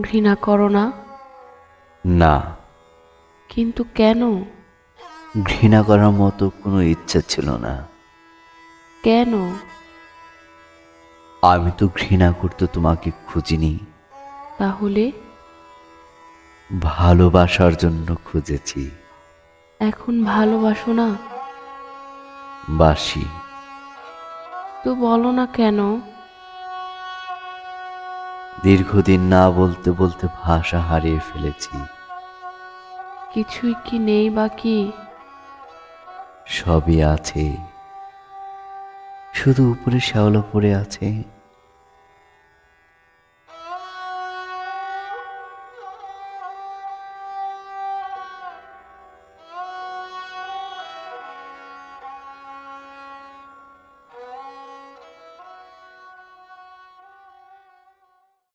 ঘৃণা করো না? না, কিন্তু কেন? ঘৃণা করার মতো কোনো ইচ্ছা ছিল না। কেন? আমি তো ঘৃণা করতে তোমাকে খুঁজিনি, তাহলে? ভালোবাসার জন্য খুঁজেছি। এখন ভালোবাসো না? বাসি। তো বলো না কেন? দীর্ঘদিন না বলতে বলতে ভাষা হারিয়ে ফেলেছি। কিছুই কি নেই বাকি? সবই আছে, শুধু উপরে শ্যাওলা পড়ে আছে।